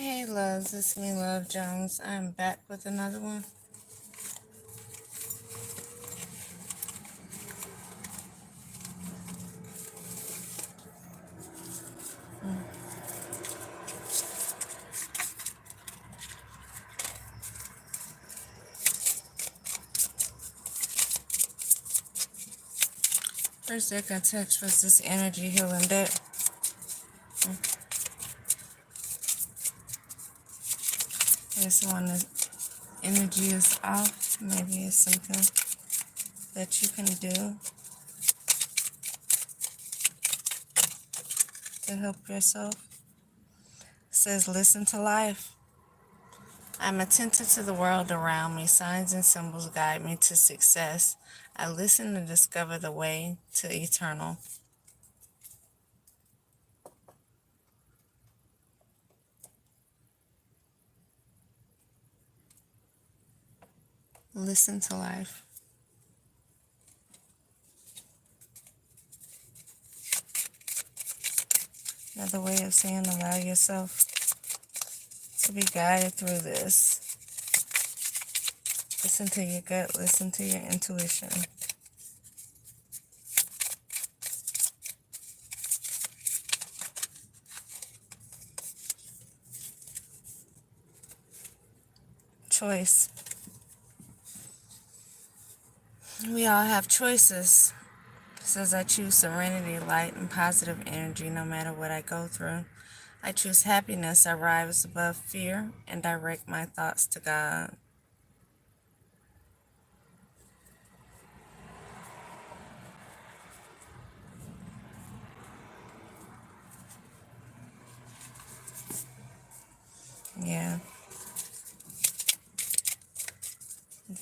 Hey loves, it's me, Love Jones. I'm back with another one. First deck I touched was this energy healing deck. This one, the energy is off. Maybe it's something that you can do to help yourself. It says, listen to life. I'm attentive to the world around me. Signs and symbols guide me to success. I listen to discover the way to eternal. Listen to life. Another way of saying allow yourself to be guided through this. Listen to your gut, listen to your intuition. Choice. We all have choices. It says I choose serenity, light, and positive energy no matter what I go through. I choose happiness. I rise above fear and direct my thoughts to God. Yeah.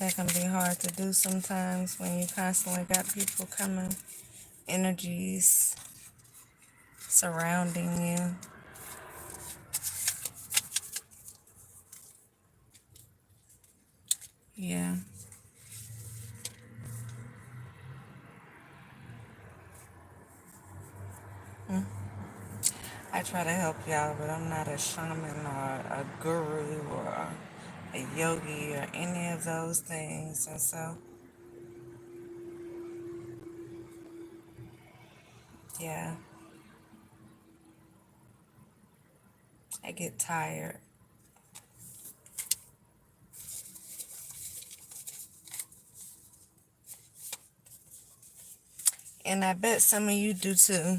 That can be hard to do sometimes when you constantly got people coming, energies surrounding you. Yeah. I try to help y'all, but I'm not a shaman or a guru or a yogi or any of those things. And so, yeah, I get tired. And I bet some of you do too.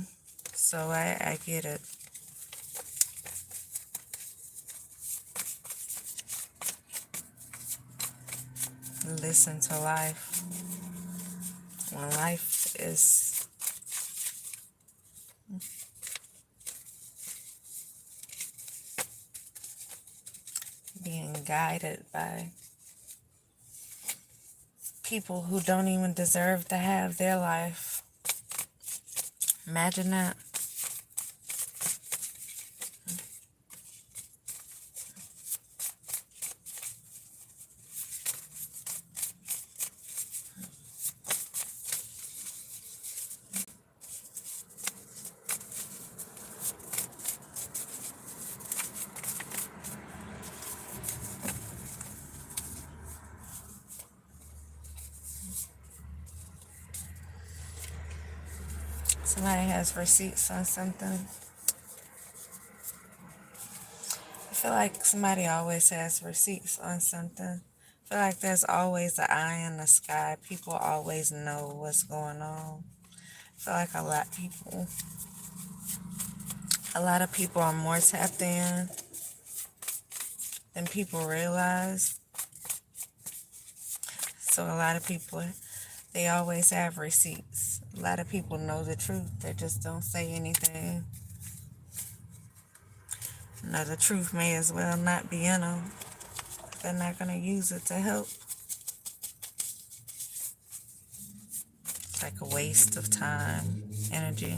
So I get it. Listen to life. When life is being guided by people who don't even deserve to have their life. Imagine that. Somebody has receipts on something. I feel like somebody always has receipts on something. I feel like there's always an eye in the sky. People always know what's going on. I feel like a lot of people are more tapped in than people realize. So a lot of people, they always have receipts. A lot of people know the truth. They just don't say anything. Now the truth may as well not be in them. They're not going to use it to help. It's like a waste of time, energy.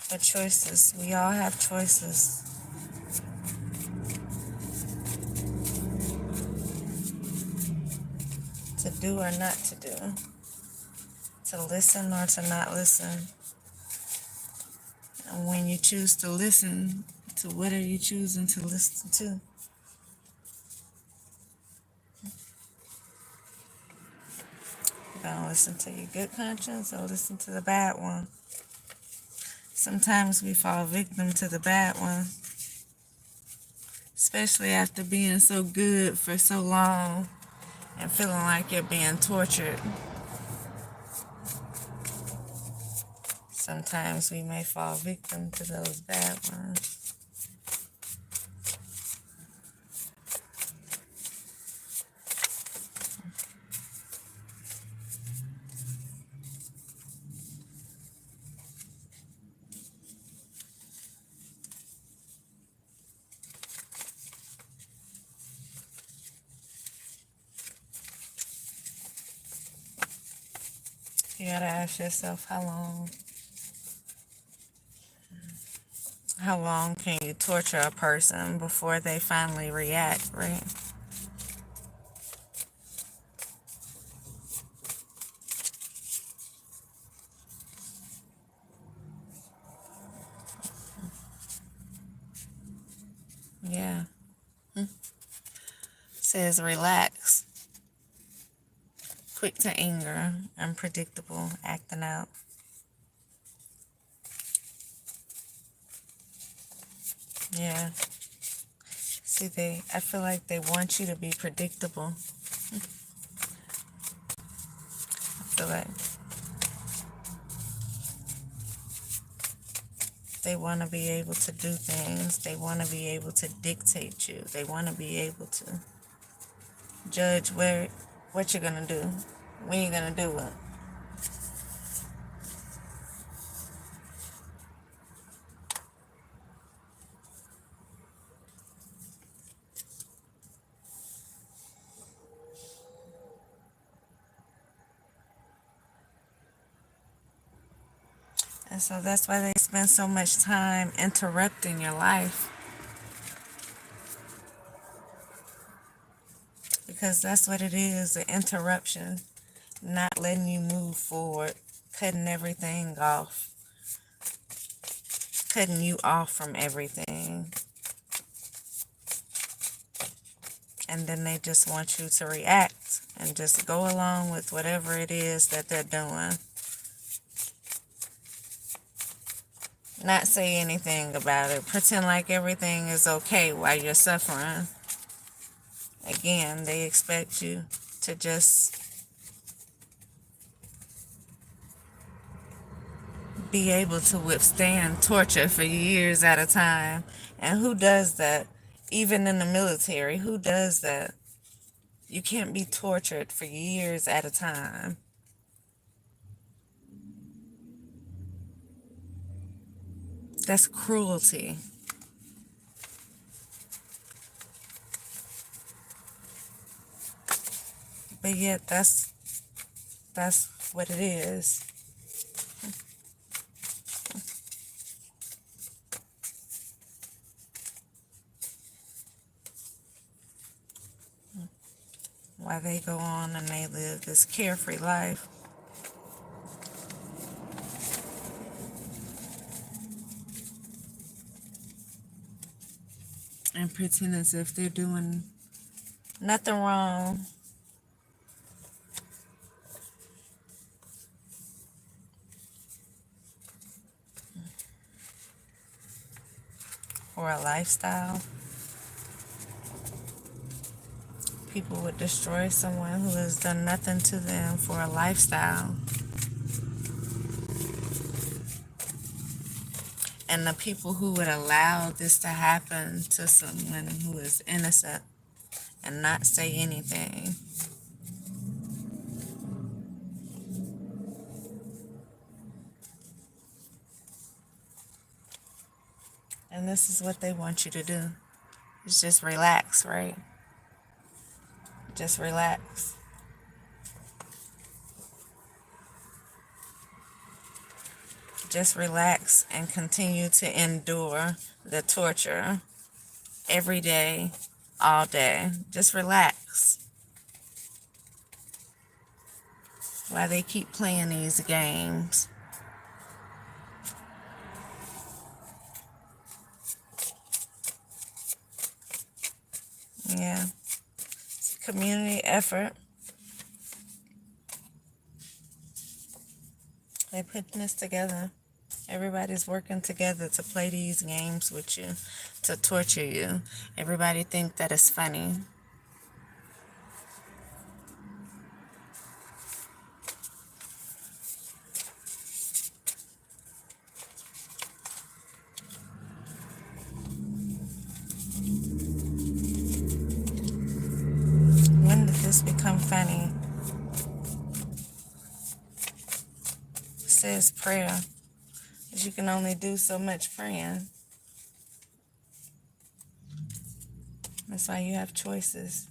But choices, we all have choices to do or not to do, to listen or to not listen. And when you choose to listen, to what are you choosing to listen to? You gonna listen to your good conscience or listen to the bad one? Sometimes we fall victim to the bad one, especially after being so good for so long and feeling like you're being tortured. Sometimes we may fall victim to those bad ones. You gotta ask yourself how long can you torture a person before they finally react, right? Yeah. Says relax, quick to anger, unpredictable, acting out. Yeah. See, I feel like they want you to be predictable. I feel like they want to be able to do things. They want to be able to dictate you. They want to be able to judge what you're gonna do, when you're gonna do it. And so that's why they spend so much time interrupting your life. Because that's what it is, an interruption. Not letting you move forward, cutting everything off, cutting you off from everything. And then they just want you to react and just go along with whatever it is that they're doing. Not say anything about it. Pretend like everything is okay while you're suffering. Again, they expect you to just be able to withstand torture for years at a time. And who does that? Even in the military, who does that? You can't be tortured for years at a time. That's cruelty. But yet that's what it is. Why they go on and they live this carefree life. And pretend as if they're doing nothing wrong. For a lifestyle. People would destroy someone who has done nothing to them for a lifestyle. And the people who would allow this to happen to someone who is innocent and not say anything. And this is what they want you to do. It's just relax, right? Just relax. Just relax and continue to endure the torture every day, all day. Just relax while they keep playing these games. Yeah, it's a community effort. They're putting this together. Everybody's working together to play these games with you, to torture you. Everybody think that it's funny. When did this become funny? It says prayer, but you can only do so much praying. That's why you have choices.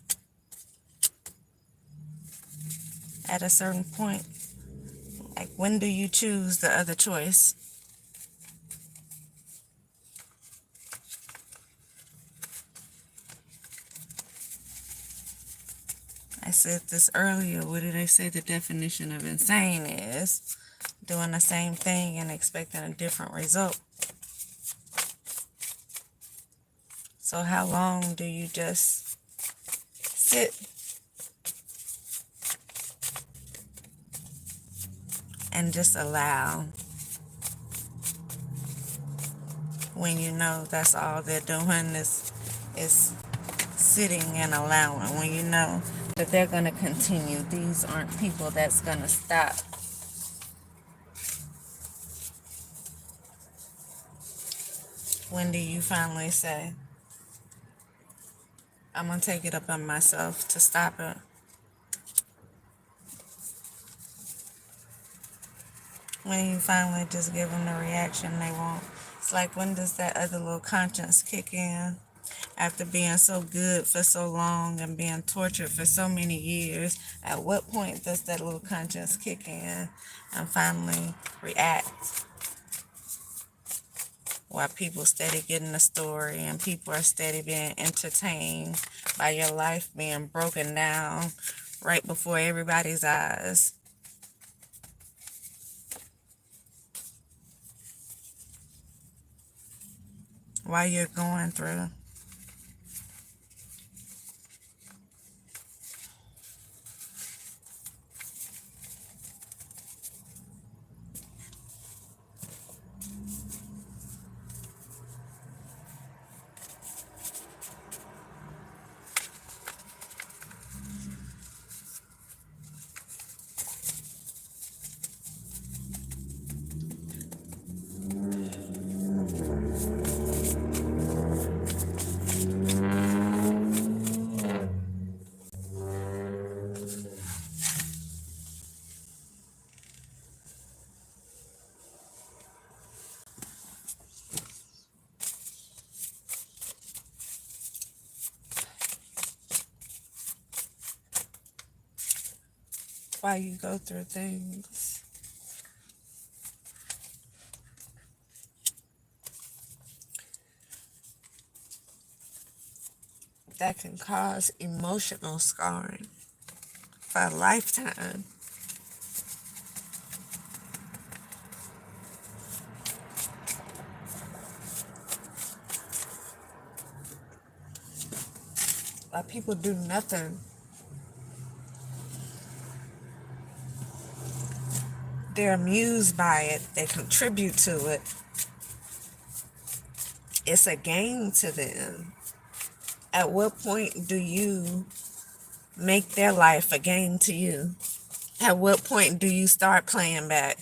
At a certain point, like when do you choose the other choice? I said this earlier. What did I say the definition of insane is? Doing the same thing and expecting a different result. So how long do you just sit and just allow when you know that's all they're doing is sitting and allowing, when you know that they're going to continue? These aren't people that's going to stop. When do you finally say, I'm going to take it up on myself to stop it? When you finally just give them the reaction they want. It's like, when does that other little conscience kick in? After being so good for so long and being tortured for so many years, at what point does that little conscience kick in and finally react? While people steady getting the story and people are steady being entertained by your life being broken down right before everybody's eyes. While you're going through. While you go through things that can cause emotional scarring for a lifetime. While people do nothing, they're amused by it, they contribute to it. It's a game to them. At what point do you make their life a game to you? At what point do you start playing back?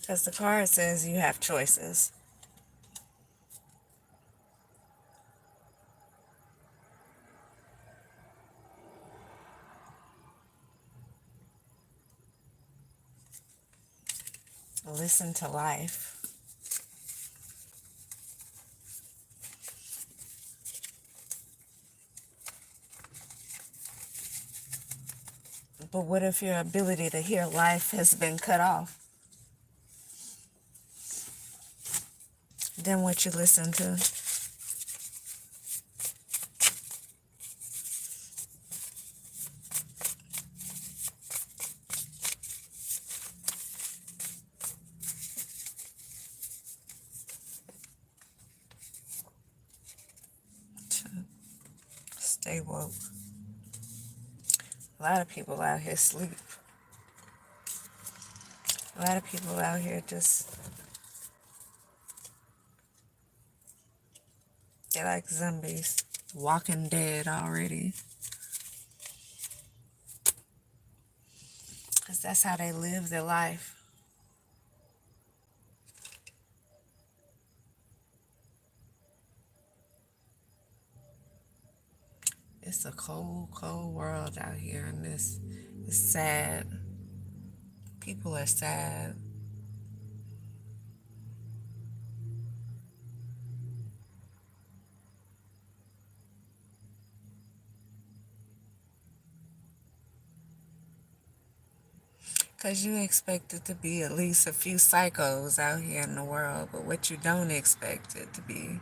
Because the card says you have choices. Listen to life. But what if your ability to hear life has been cut off? Then what you listen to? Stay woke. A lot of people out here sleep. A lot of people out here just, they're like zombies, walking dead already. Because that's how they live their life. It's a cold, cold world out here, and it's sad. People are sad. Because you expect it to be at least a few psychos out here in the world, but what you don't expect it to be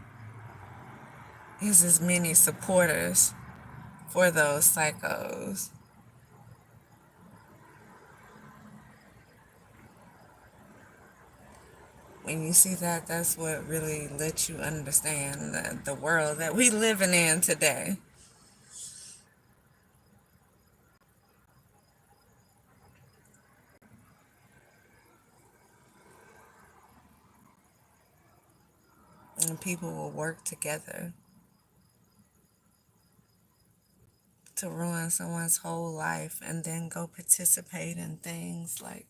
is as many supporters for those psychos. When you see that, that's what really lets you understand the world that we living in today. And people will work together to ruin someone's whole life and then go participate in things like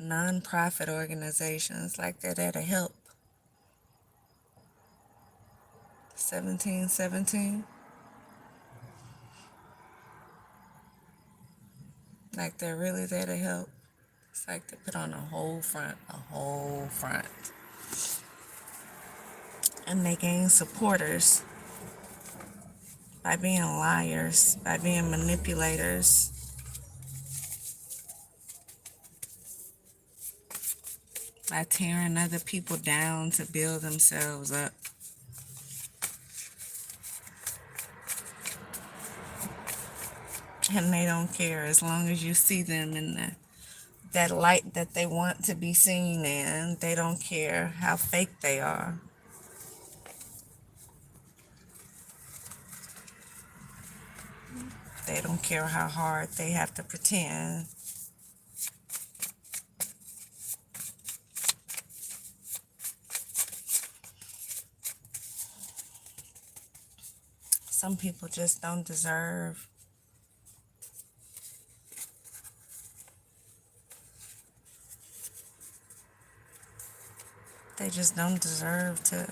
non-profit organizations like they're there to help. 1717, like they're really there to help. It's like they put on a whole front. And they gain supporters by being liars, by being manipulators, by tearing other people down to build themselves up. And they don't care as long as you see them in that light that they want to be seen in. They don't care how fake they are. They don't care how hard they have to pretend. Some people just don't deserve they just don't deserve to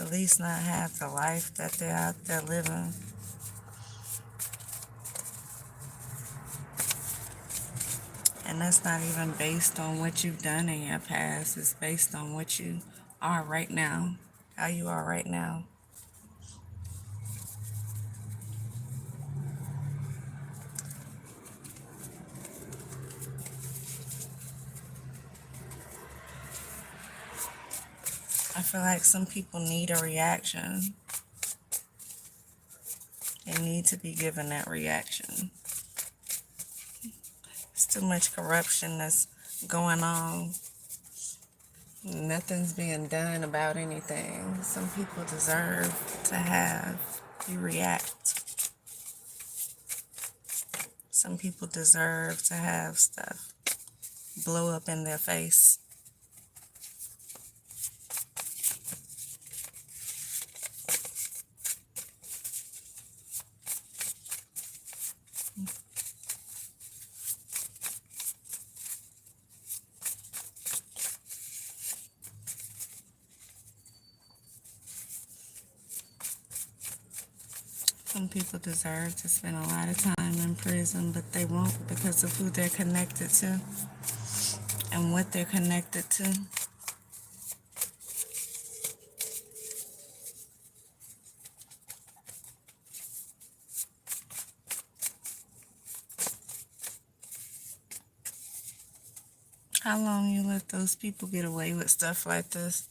at least not have the life that they're out there living. And that's not even based on what you've done in your past. It's based on what you are right now, how you are right now. I feel like some people need a reaction. They need to be given that reaction. It's too much corruption that's going on. Nothing's being done about anything. Some people deserve to have you react. Some people deserve to have stuff blow up in their face. Some people deserve to spend a lot of time in prison, but they won't because of who they're connected to. and what they're connected to. How long you let those people get away with stuff like this?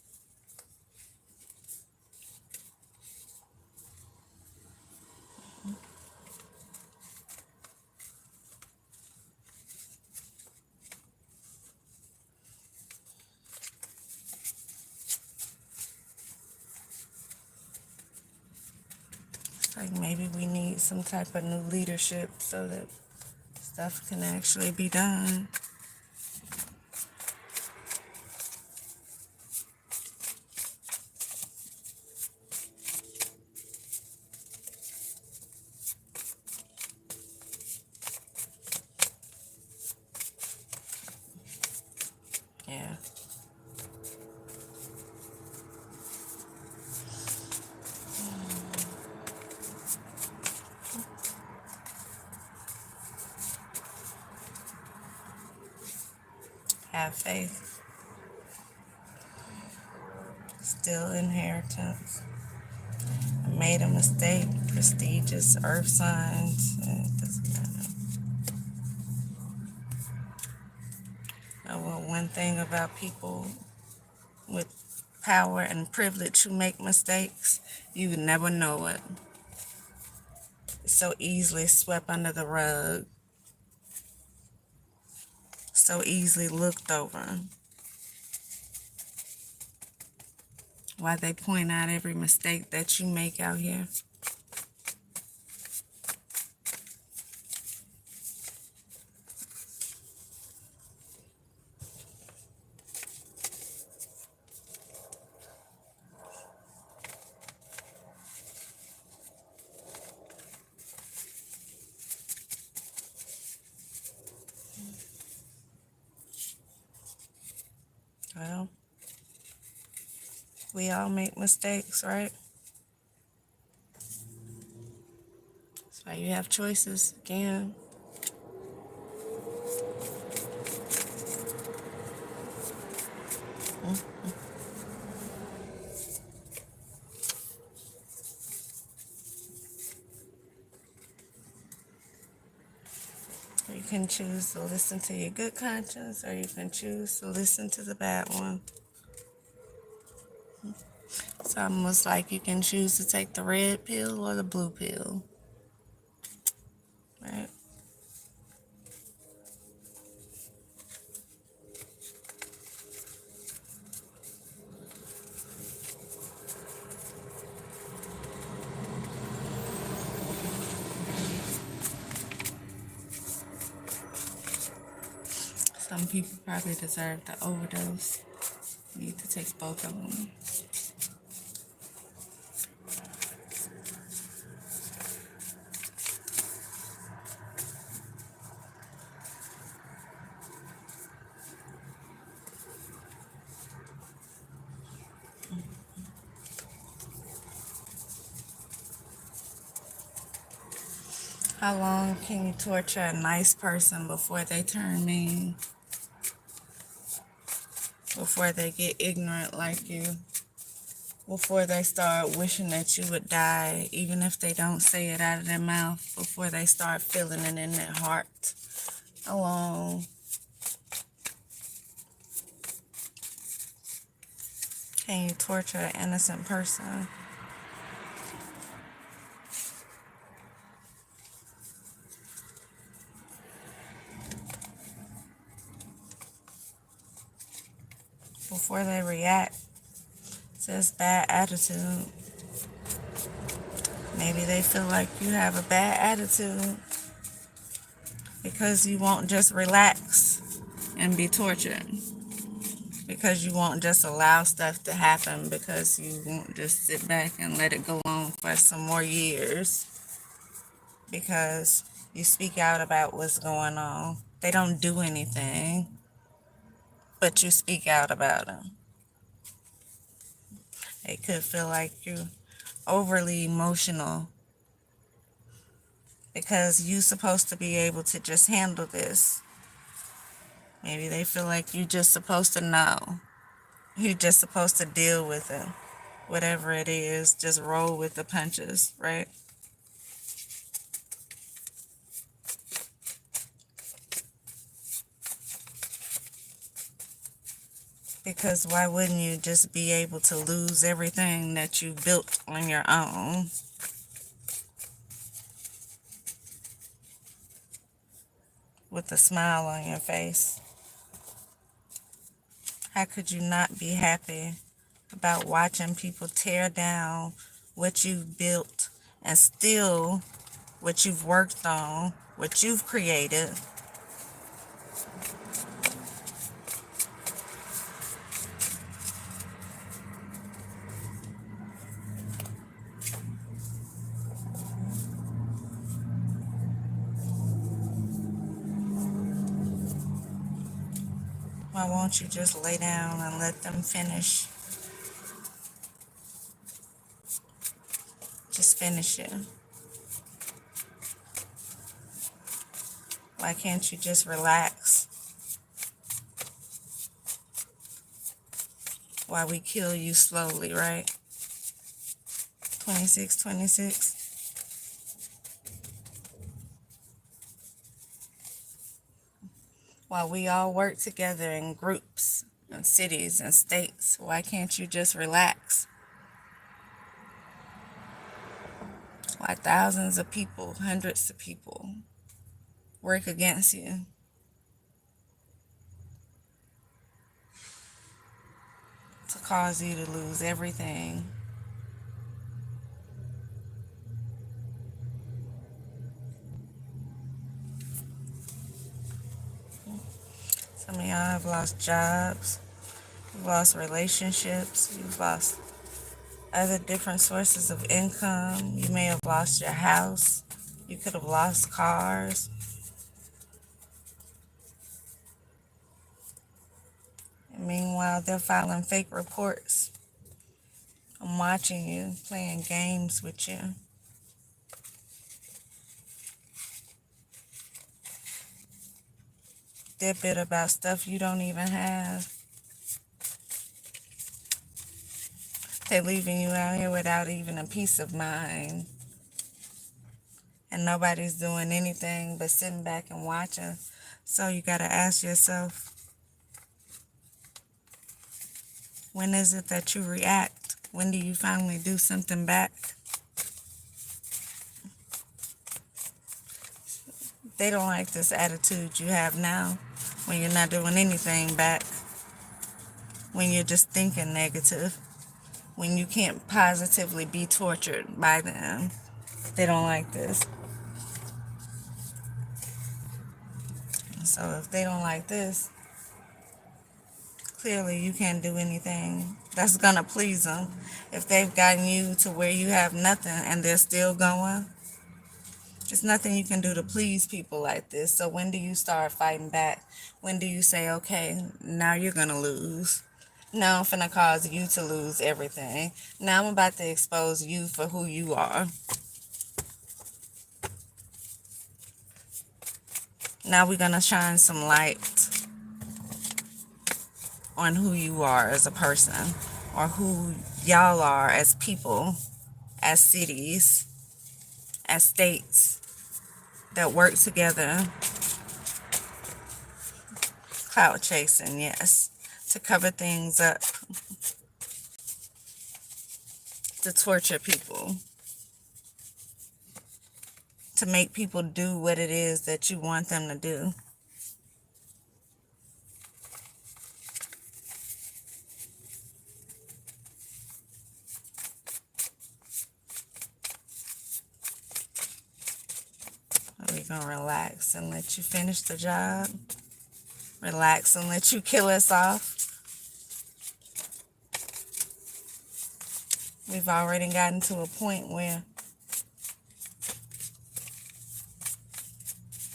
It's like maybe we need some type of new leadership so that stuff can actually be done. Yeah. Have faith. Still inheritance. I made a mistake. Prestigious earth signs. It doesn't matter. Well, one thing about people with power and privilege who make mistakes, you never know it. It's so easily swept under the rug, so easily looked over. Why they point out every mistake that you make out here. Well, we all make mistakes, right? That's why you have choices again. You can choose to listen to your good conscience, or you can choose to listen to the bad one. It's almost like you can choose to take the red pill or the blue pill, right? Some people probably deserve the overdose. You need to take both of them. How long can you torture a nice person before they turn mean? Before they get ignorant like you? Before they start wishing that you would die, even if they don't say it out of their mouth? Before they start feeling it in their heart? How long can you torture an innocent person? Before they react to this bad attitude? Maybe they feel like you have a bad attitude because you won't just relax and be tortured. Because you won't just allow stuff to happen. Because you won't just sit back and let it go on for some more years. Because you speak out about what's going on. They don't do anything, but you speak out about them. It could feel like you're overly emotional because you're supposed to be able to just handle this. Maybe they feel like you're just supposed to know. You're just supposed to deal with it. Whatever it is, just roll with the punches, right? Because why wouldn't you just be able to lose everything that you built on your own with a smile on your face? How could you not be happy about watching people tear down what you've built and steal what you've worked on, what you've created? Why won't you just lay down and let them finish? Just finish it. Why can't you just relax while we kill you slowly, right? 2626. While we all work together in groups and cities and states, why can't you just relax? Why thousands of people, hundreds of people work against you to cause you to lose everything? Some of y'all have lost jobs, you've lost relationships, you've lost other different sources of income. You may have lost your house. You could have lost cars. And meanwhile, they're filing fake reports. I'm watching you, playing games with you. They're bitter about stuff you don't even have. They're leaving you out here without even a peace of mind. And nobody's doing anything but sitting back and watching. So you got to ask yourself, when is it that you react? When do you finally do something back? They don't like this attitude you have now when you're not doing anything back, when you're just thinking negative, when you can't positively be tortured by them. They don't like this. So if they don't like this, clearly you can't do anything that's gonna please them. If they've gotten you to where you have nothing and they're still going, there's nothing you can do to please people like this. So when do you start fighting back? When do you say, okay, now you're gonna lose? Now I'm finna cause you to lose everything. Now I'm about to expose you for who you are. Now we're gonna shine some light on who you are as a person, or who y'all are as people, as cities, as states that work together. Clout chasing, yes, to cover things up, to torture people, to make people do what it is that you want them to do. We're going to relax and let you finish the job. Relax and let you kill us off. We've already gotten to a point where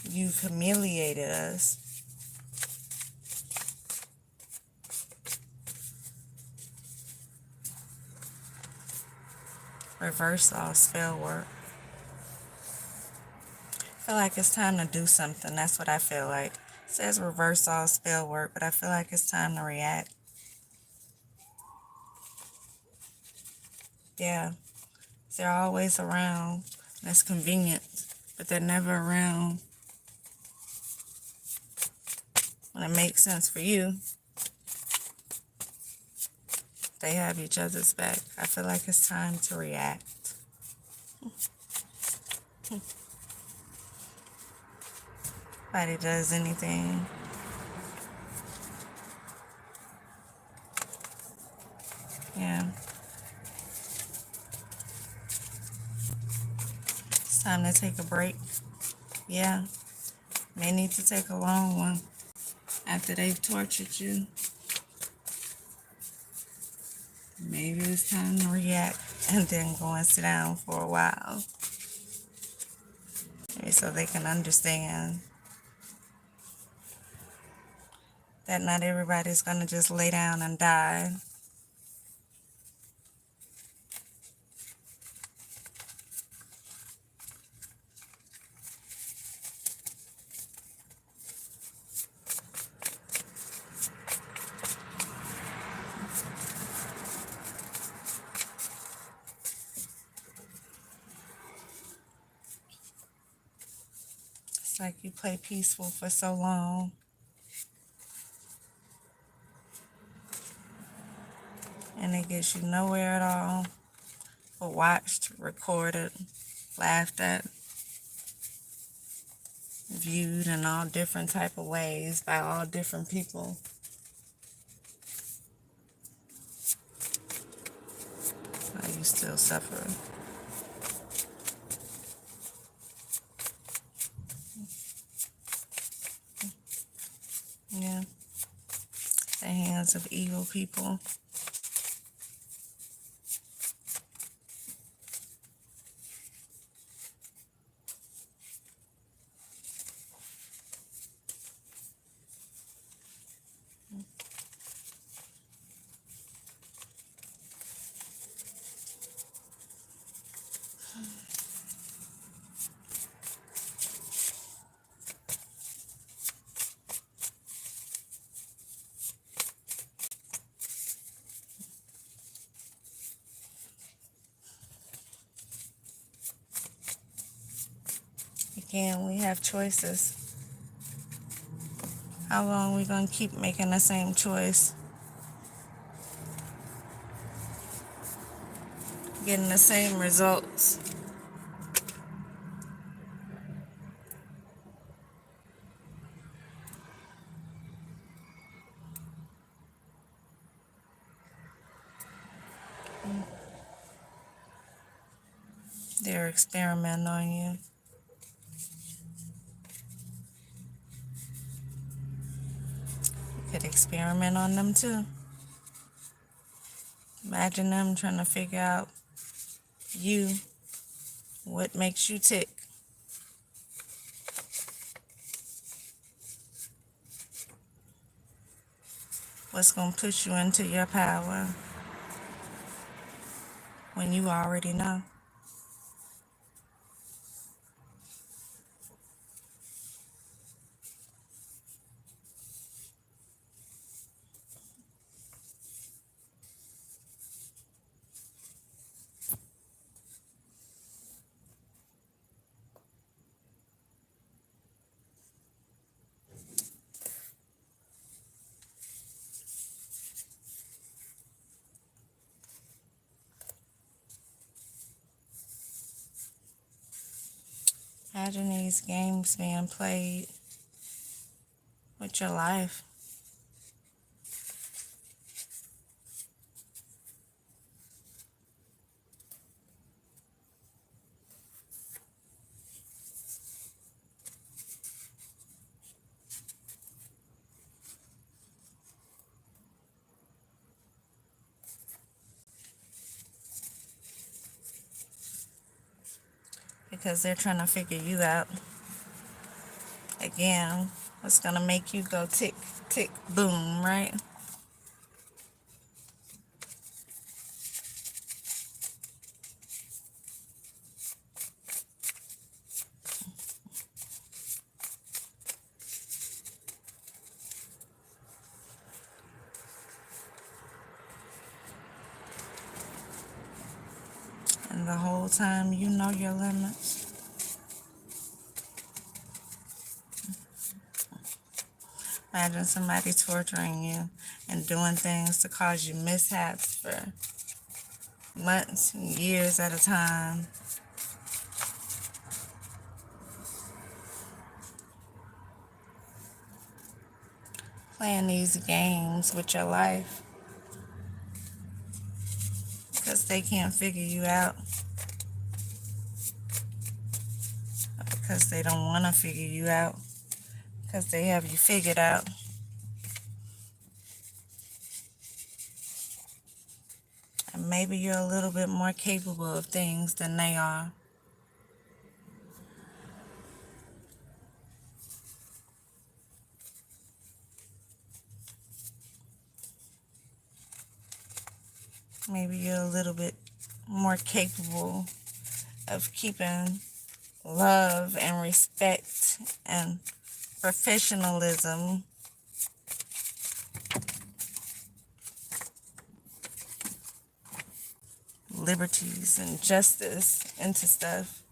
you've humiliated us. Reverse all spell work. I feel like it's time to do something. That's what I feel like. It says reverse all spell work, but I feel like it's time to react. Yeah, they're always around. That's convenient, but they're never around when it makes sense for you. They have each other's back. I feel like it's time to react. Nobody does anything. Yeah. It's time to take a break. Yeah. May need to take a long one after they've tortured you. Maybe it's time to react and then go and sit down for a while. Maybe so they can understand that not everybody's going to just lay down and die. It's like you play peaceful for so long. And it gets you nowhere at all. But watched, recorded, laughed at, viewed in all different type of ways by all different people. While you still suffer. Yeah. The hands of evil people. Again, we have choices. How long are we going to keep making the same choice? Getting the same results. They're experimenting on you. You could experiment on them too. Imagine them trying to figure out you, what makes you tick. What's going to push you into your power when you already know. Imagine these games being played with your life. Because they're trying to figure you out. Again, what's going to make you go tick, tick, boom, right? the whole time you know your limits. Imagine somebody torturing you and doing things to cause you mishaps for months and years at a time. Playing these games with your life because they can't figure you out, because they don't want to figure you out, because they have you figured out. And maybe you're a little bit more capable of things than they are. Maybe you're a little bit more capable of keeping love and respect and professionalism, liberties and justice into stuff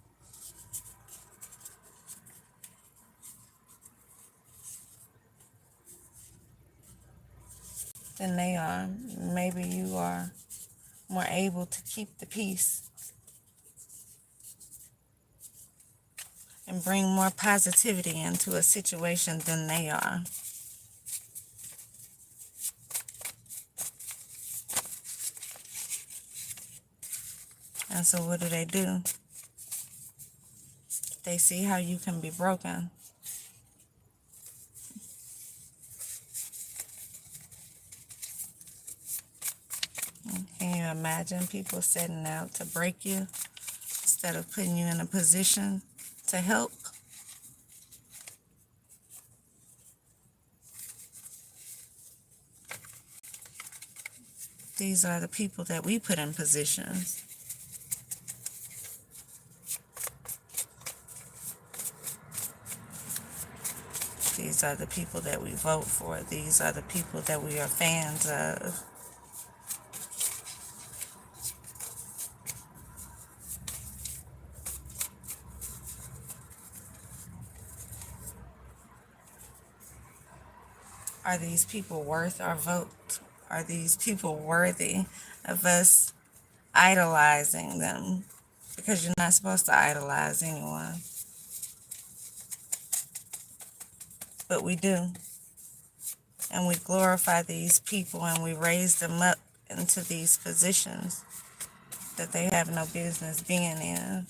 than they are. Maybe you are more able to keep the peace and bring more positivity into a situation than they are. And so what do? They see how you can be broken. Can you imagine people setting out to break you instead of putting you in a position to help? These are the people that we put in positions. These are the people that we vote for. These are the people that we are fans of. Are these people worth our vote? Are these people worthy of us idolizing them? Because you're not supposed to idolize anyone. But we do. And we glorify these people and we raise them up into these positions that they have no business being in,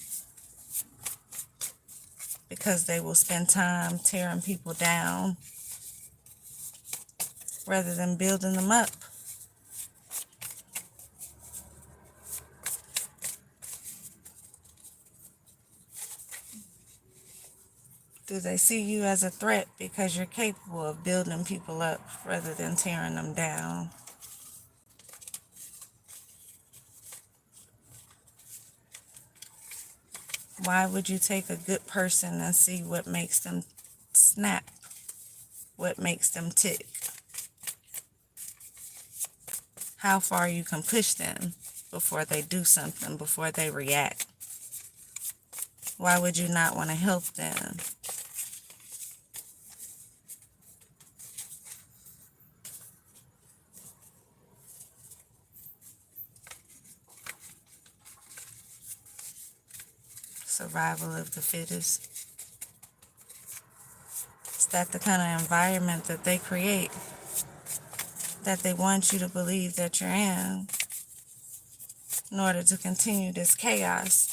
because they will spend time tearing people down rather than building them up. Do they see you as a threat because you're capable of building people up rather than tearing them down? Why would you take a good person and see what makes them snap? What makes them tick? How far you can push them before they do something, before they react? Why would you not want to help them? Survival of the fittest. Is that the kind of environment that they create, that they want you to believe that you're in order to continue this chaos?